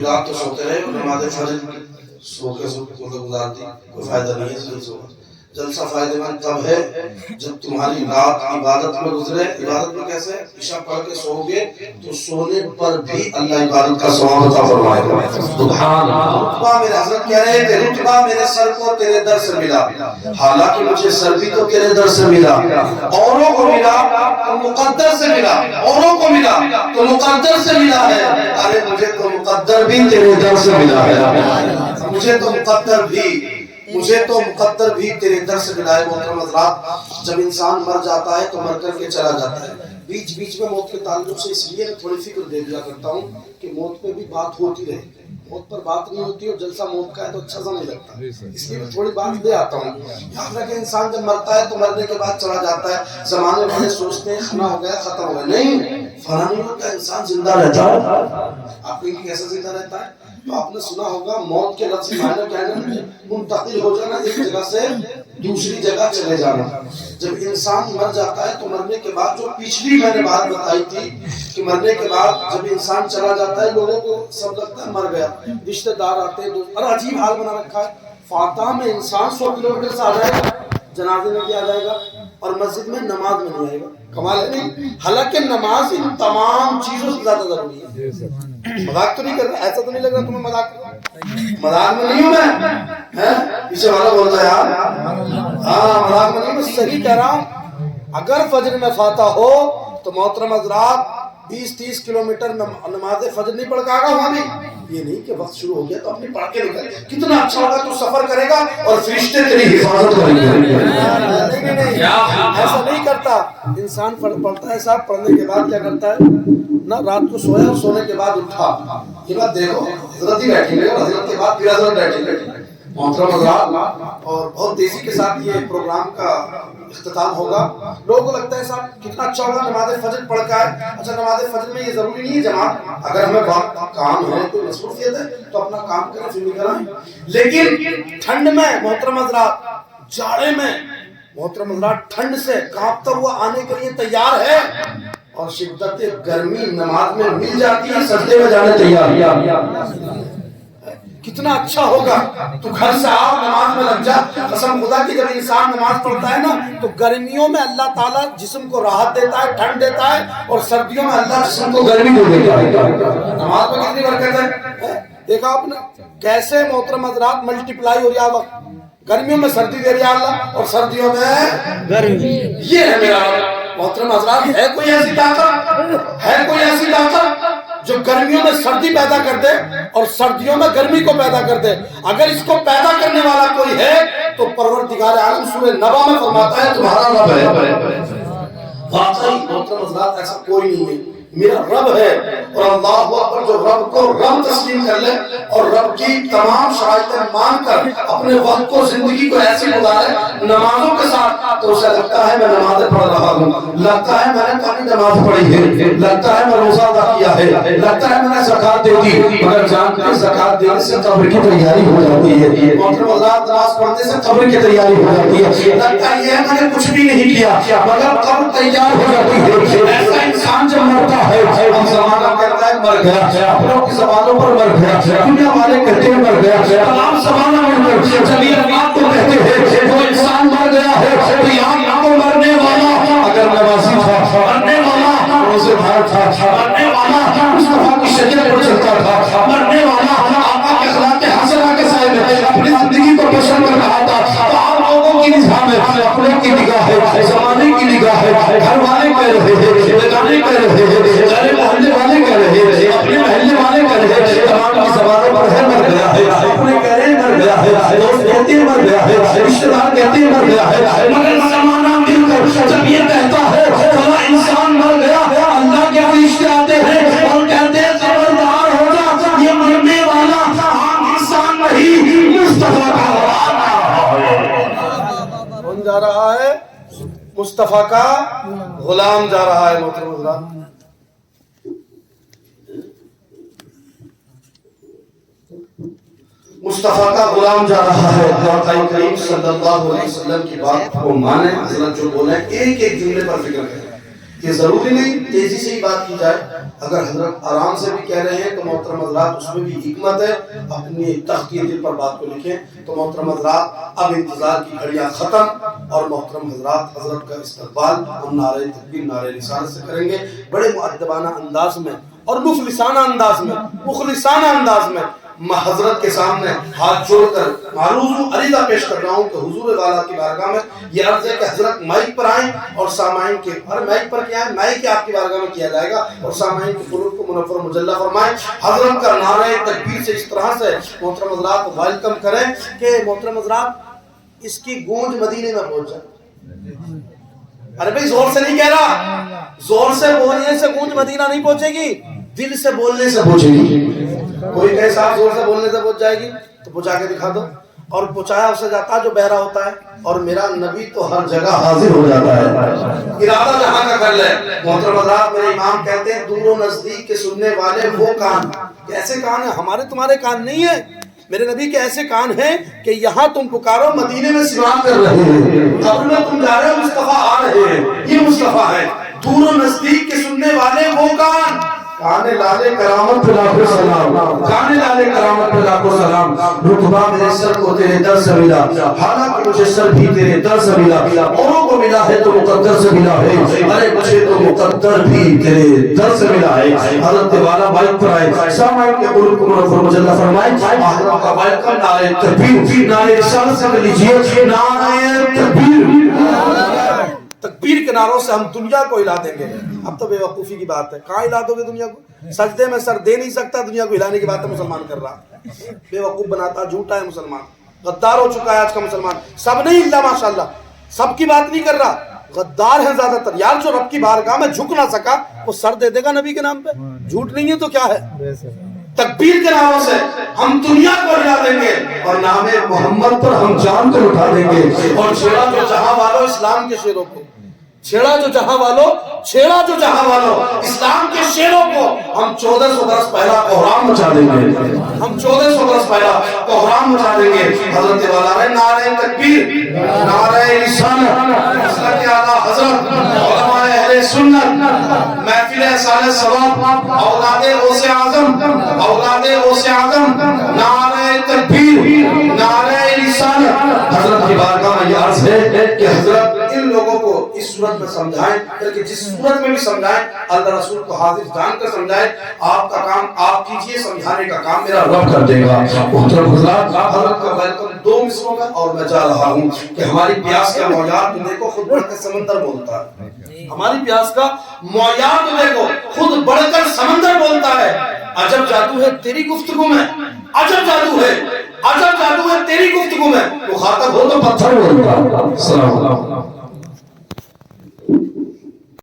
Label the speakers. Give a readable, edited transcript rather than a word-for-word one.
Speaker 1: رات تو سوتے رہے اور نماز فجر سو کے مطلب گزار دی، کوئی فائدہ نہیں ہے جلسوں کا۔ جلسہ فائدہ مند تب ہے جب تمہاری رات عبادت میں گزرے۔ عبادت میں کیسے؟ عشاء پڑھ کے سو گے تو سونے پر بھی اللہ عبادت کا ثواب عطا فرمائے گا۔ سبحان اللہ۔ رتبہ میرے حضرت کہہ رہے تھے رتبہ میرے سر کو تیرے در سے ملا، حالانکہ مجھے سر بھی تو تیرے در سے ملا، اوروں کو ملا تو مقدر سے ملا، اوروں کو ملا تو مقدر سے ملا ہے، ارے مجھے تو مقدر بھی تیرے در سے ملا ہے، مجھے تو مقدر بھی تیرے در سے ملا ہے۔ محترم حضرات، جب انسان مر جاتا ہے تو مر کر کے چلا جاتا ہے۔ بیچ بیچ میں موت کے تعلق سے اس لیے میں تھوڑی فکر دے دیا کرتا ہوں کہ موت پہ بھی بات ہوتی رہے، موت پر بات نہیں ہوتی اور جلسہ موت کا ہے تو اچھا سا نہیں لگتا، اس لیے میں تھوڑی بات دے آتا ہوں۔ یاد رکھیں انسان جب مرتا ہے تو مرنے کے بعد چلا جاتا ہے۔ زمانے والے سوچتے ہیں فنا ہو گیا ختم ہو گیا، نہیں، فنا نہیں ہوتا، انسان زندہ رہتا ہے۔ آپ کو کیسے زندہ رہتا ہے؟ تو آپ نے سنا ہوگا موت کے لفظ معنی کیا ہے؟ منتقل ہو جانا، ایک جگہ سے دوسری جگہ چلے جانا۔ جب انسان مر جاتا ہے تو مرنے کے بعد جو پچھلی میں نے بات بتائی تھی کہ مرنے کے بعد جب انسان چلا جاتا ہے لوگوں کو سب لگتا ہے مر گیا، رشتہ دار آتے ہیں، اور عجیب حال بنا رکھا ہے۔ فاتح میں انسان 100 کلومیٹر سے آ جائے گا، جنازے میں بھی آ جائے گا اور مسجد میں نماز میں نہیں آئے گا۔ کمال ہے نہیں؟ حالانکہ نماز ان تمام چیزوں سے زیادہ ضروری ہے۔ مذاق تو نہیں کر رہا، ایسا تو نہیں لگ رہا تمہیں مذاق کر رہا؟ مذاق میں نہیں ہوں میں، پیچھے والا بولتا ہے یار، ہاں مذاق میں نہیں، میں صحیح کہہ رہا ہوں۔ اگر فجر میں فاتح ہو تو محترم حضرات 20-30 کلومیٹر نماز فجر نہیں پڑھ کے آگا وہاں بھی، یہ نہیں کہ وقت شروع ہو گیا تو اپنی پڑھ کے نکل، کتنا اچھا ہوگا تو سفر کرے گا اور فرشتے تیری حفاظت کریں گے۔ نہیں، ایسا نہیں کرتا انسان، پڑھتا ہے صاحب، پڑھنے کے بعد کیا کرتا ہے نا، رات کو سویا اور سونے کے بعد اٹھا، یہ بات دیکھو، حضرت ہی بیٹھیں گے اور حضرت کے بعد پھر حضرت بیٹھیں گے۔ محترم حضرات، اور بہت تیزی کے ساتھ یہ پروگرام کا اختتام ہوگا۔ لوگوں کو لگتا ہے صاحب کتنا اچھا ہوگا نماز فجر پڑھ کے آئے۔ اچھا نماز فجر میں یہ ضروری نہیں ہے جماعت، اگر ہمیں کام ہے کوئی مصروفیت ہے تو اپنا کام کریں پھر بھی کرائیں، لیکن ٹھنڈ میں محترم حضرات، جاڑے میں محترم حضرات، ٹھنڈ سے کانپتا ہوا آنے کے لیے تیار ہے اور شدت گرمی نماز میں مل جاتی ہے، سجدے میں جانے تیار۔ کتنا اچھا ہوگا تو گھر سے آؤ نماز میں لگ جا۔ قسم خدا کی جب انسان نماز پڑھتا ہے نا تو گرمیوں میں اللہ تعالیٰ جسم کو راحت دیتا ہے، ٹھنڈ دیتا ہے، اور سردیوں میں اللہ جسم کو گرمی دے دیتا ہے۔ نماز میں کتنی برکت ہے، دیکھا آپ نے کیسے محترم حضرات ملٹیپلائی ہو رہا ہے وقت۔ گرمیوں میں سردی دے رہا اللہ اور سردیوں میں گرمی۔ یہ ہے میرا محترم حضرات، ہے کوئی ایسی طاقت، ہے کوئی ایسی طاقت جو گرمیوں میں سردی پیدا کر دے اور سردیوں میں گرمی کو پیدا کر دے؟ اگر اس کو پیدا کرنے والا کوئی ہے تو پروردگار عالم سورہ نبا میں فرماتا ہے تمہارا رب ہے۔ واقعی محترم حضرات ایسا کوئی نہیں ہے، میرا رب ہے۔ اور اللہ اکبر، جو رب کو رب تسلیم کر لے اور رب کی تمام شرائطیں مان کر اپنے وقت کو، زندگی کو ایسے گزارے نمازوں کے ساتھ، تو اسے لگتا ہے میں نماز پڑھ رہا ہوں، لگتا ہے میں نے کبھی نماز پڑھی ہے، لگتا ہے میں روزہ ادا کیا ہے، لگتا ہے میں نے زکات دے دی، مگر جان کے زکات دینے سے قبر کی تیاری ہو جاتی ہے۔ محترم حضرات، نماز پڑھنے سے قبر کی تیاری ہو جاتی ہے، لگتا ہے یہ میں نے کچھ بھی نہیں کیا مگر قبر تیار ہو جاتی ہے۔ ایسا انسان جب مرتا ہے، ہم زمانہ کہتا ہے مر گیا، اپنوں کی زبانوں پر مر گیا، دنیا والے کہتے ہیں مر گیا، تمام زمانہ مر گیا، جب یہ بات تو کہتے ہیں وہ انسان مر گیا ہے تو یہاں تو مرنے والا اگر نمازی تھا، مرنے والا روزے دار تھا، مرنے والا مصطفیٰ کی شریعت پر چلتا تھا، مرنے والا آقا کے اخلاق حسنہ کے سائے میں اپنی زندگی کو بسر کر رہا تھا۔ تو آپ لوگوں کی نظام ہے، اپنے کی نگاہ ہے، زمانے کی نگاہ ہے، گھر والے کہہ رہے ہیں، بیگانے کہہ رہے ہیں، گھر محلے والے کہہ رہے ہیں، اپنے محلے والے کہہ رہے ہیں، تمام کی زبانوں پر ہے مر گیا ہے، اپنے کہہ رہے ہیں مر گیا ہے، دوست کہتے ہیں مر گیا ہے، رشتہ دار کہتے ہیں مر گیا ہے، مگر زمانہ مل کر جب یہ کہتا ہے فلاں انسان مر گیا، اللہ کے فرشتے آتے ہیں اور کہتے ہیں خبردار ہو جا، یہ مرنے والا عام انسان نہیں، مصطفیٰ کا کون جا رہا ہے؟ مصطفیٰ کا غلام جا رہا ہے۔ محترم حضرات، مصطفیٰ کا غلام جا رہا ہے۔ آقا کریم صلی اللہ علیہ وسلم کی بات کو مانے، حضرت جو بولے ایک ایک جملے پر فکر کریں، کہ ضروری نہیں تیزی سے ہی بات کی جائے. اگر حضرت آرام سے بھی کہہ رہے ہیں تو محترم حضرات اس میں بھی حکمت ہے. اپنی تخت کے دل پر بات کو لکھیں. تو محترم حضرات اب انتظار کی گھڑیاں ختم اور محترم حضرات حضرت کا استقبال ہم نعرہ تکبیر نعرہ رسالت سے کریں گے بڑے مؤدبانہ انداز میں اور مخلصانہ انداز میں. میں حضرت کے سامنے ہاتھ جوڑ کر معروض عریضہ پیش کر رہا ہوں کہ حضور والا کی بارگاہ میں یہ عرض ہے کہ حضرت مائک پر آئیں اور سامعین کے اور مائک پر کیا ہے مائک آپ کی بارگاہ میں کیا جائے گا اور سامعین کے قلوب کو منور مجلہ فرمائیں. حضرت کا نعرہ تکبیر سے اس طرح سے محترم حضرات کو ویلکم کریں کہ محترم حضرات اس کی گونج مدینے میں پہنچ جائے. ارے بھائی زور سے نہیں کہہ رہا, زور سے بولنے سے گونج مدینہ نہیں پہنچے گی, دل سے بولنے سے پہنچے گی. کوئی کہے صاحب زور سے بولنے سے پہنچ جائے گی تو پہنچا کے دکھا دو. اور پہنچایا اسے جاتا جو بہرا ہوتا ہے اور میرا نبی تو ہر جگہ حاضر ہو جاتا ہے. ارادہ جہاں کا کر لے. محترم حضرات میرے امام کہتے ہیں دور و نزدیک کے سننے والے وہ کان, ایسے کان ہیں ہمارے تمہارے کان نہیں ہے, میرے نبی کے ایسے کان ہیں کہ یہاں تم پکارو مدینے میں سماعت کر رہے ہیں, قبر میں تم جا رہے ہو مصطفیٰ آ رہے ہیں, یہ مصطفیٰ ہے. دور و نزدیک کے سننے والے وہ کان, کانے لالے کرامت پہ لاکھوں سلام, کانے لالے کرامت پہ لاکھوں سلام. رتبہ میرے سر کو تیرے در سے ملا, حالانکہ مجھے سر بھی تیرے در سے ملا. اوروں کو ملا ہے تو مقدر سے ملا ہے, ارے مجھے تو مقدر بھی تیرے در سے ملا ہے. حضرت والا بائک پر آئے, سامعین کے قلوب کو منور مجلہ فرمائے. حضرت کا بائک کا نعرہ تکبیر نعرہ رسالت سے لیجیے. نعرہ تکبیر, تکبیر کے نعروں سے ہم دنیا کو ہلا دیں گے. اب تو بے وقوفی کی بات ہے, کہاں ہلا دو گے دنیا کو؟ سجدے میں سر دے نہیں سکتا, دنیا کو ہلانے کی بات ہے مسلمان کر رہا. بے وقوف بناتا, جھوٹا ہے مسلمان, غدار ہو چکا ہے آج کا مسلمان. سب نہیں ہلا ماشاءاللہ, سب کی بات نہیں کر رہا, غدار ہیں زیادہ تر. یار جو رب کی بارگاہ میں جھک نہ سکا وہ سر دے دے گا نبی کے نام پہ, جھوٹ نہیں ہے تو کیا ہے. تکبیر کے ناموں سے ہم دنیا کو ہلا دیں گے اور نام محمد پر ہم جان کو اٹھا دیں گے. اور چھیڑا جو جہاں والو اسلام کے شیروں کو, چھیڑا جو جہاں والو اسلام کے شیروں کو ہم 1400 برس پہلا کوہرام مچا دیں گے. ہم 1400 برس پہلا کوہرام مچا دیں گے. حضرت والا ہے نعرہ تکبیر نعرہ رسالت, حضرت اعلیٰ حضرت علماء اہل سنت, محفل احسان ثواب, اولاد غوث اعظم, نعرہ تکبیر نعرہ رسالت. حضرت کی بارگاہ میں یہ عرض ہے کہ حضرت ان لوگوں کو اس صورت میں سمجھائیں, بلکہ جس صورت میں بھی سمجھائیں اللہ رسول کو حاضر جان کر سمجھائیں. آپ کا کام آپ کیجئے, سمجھانے کا کام میرا رب کر دے گا. محترم حضرات حضرت کا ویلکم 2 مصروں میں اور میں جا رہا ہوں کہ ہماری پیاس کا معیار تو دیکھو خود بڑھ کر سمندر بولتا ہے. ہماری پیاس کا معیار تو دیکھو خود بڑھ کر سمندر بولتا ہے. عجب جادو ہے تیری گفتگو میں, عجب جادو ہے تیری گفتگو میں. مخاطب ہو تو پتھر بولتا. السلام علیکم.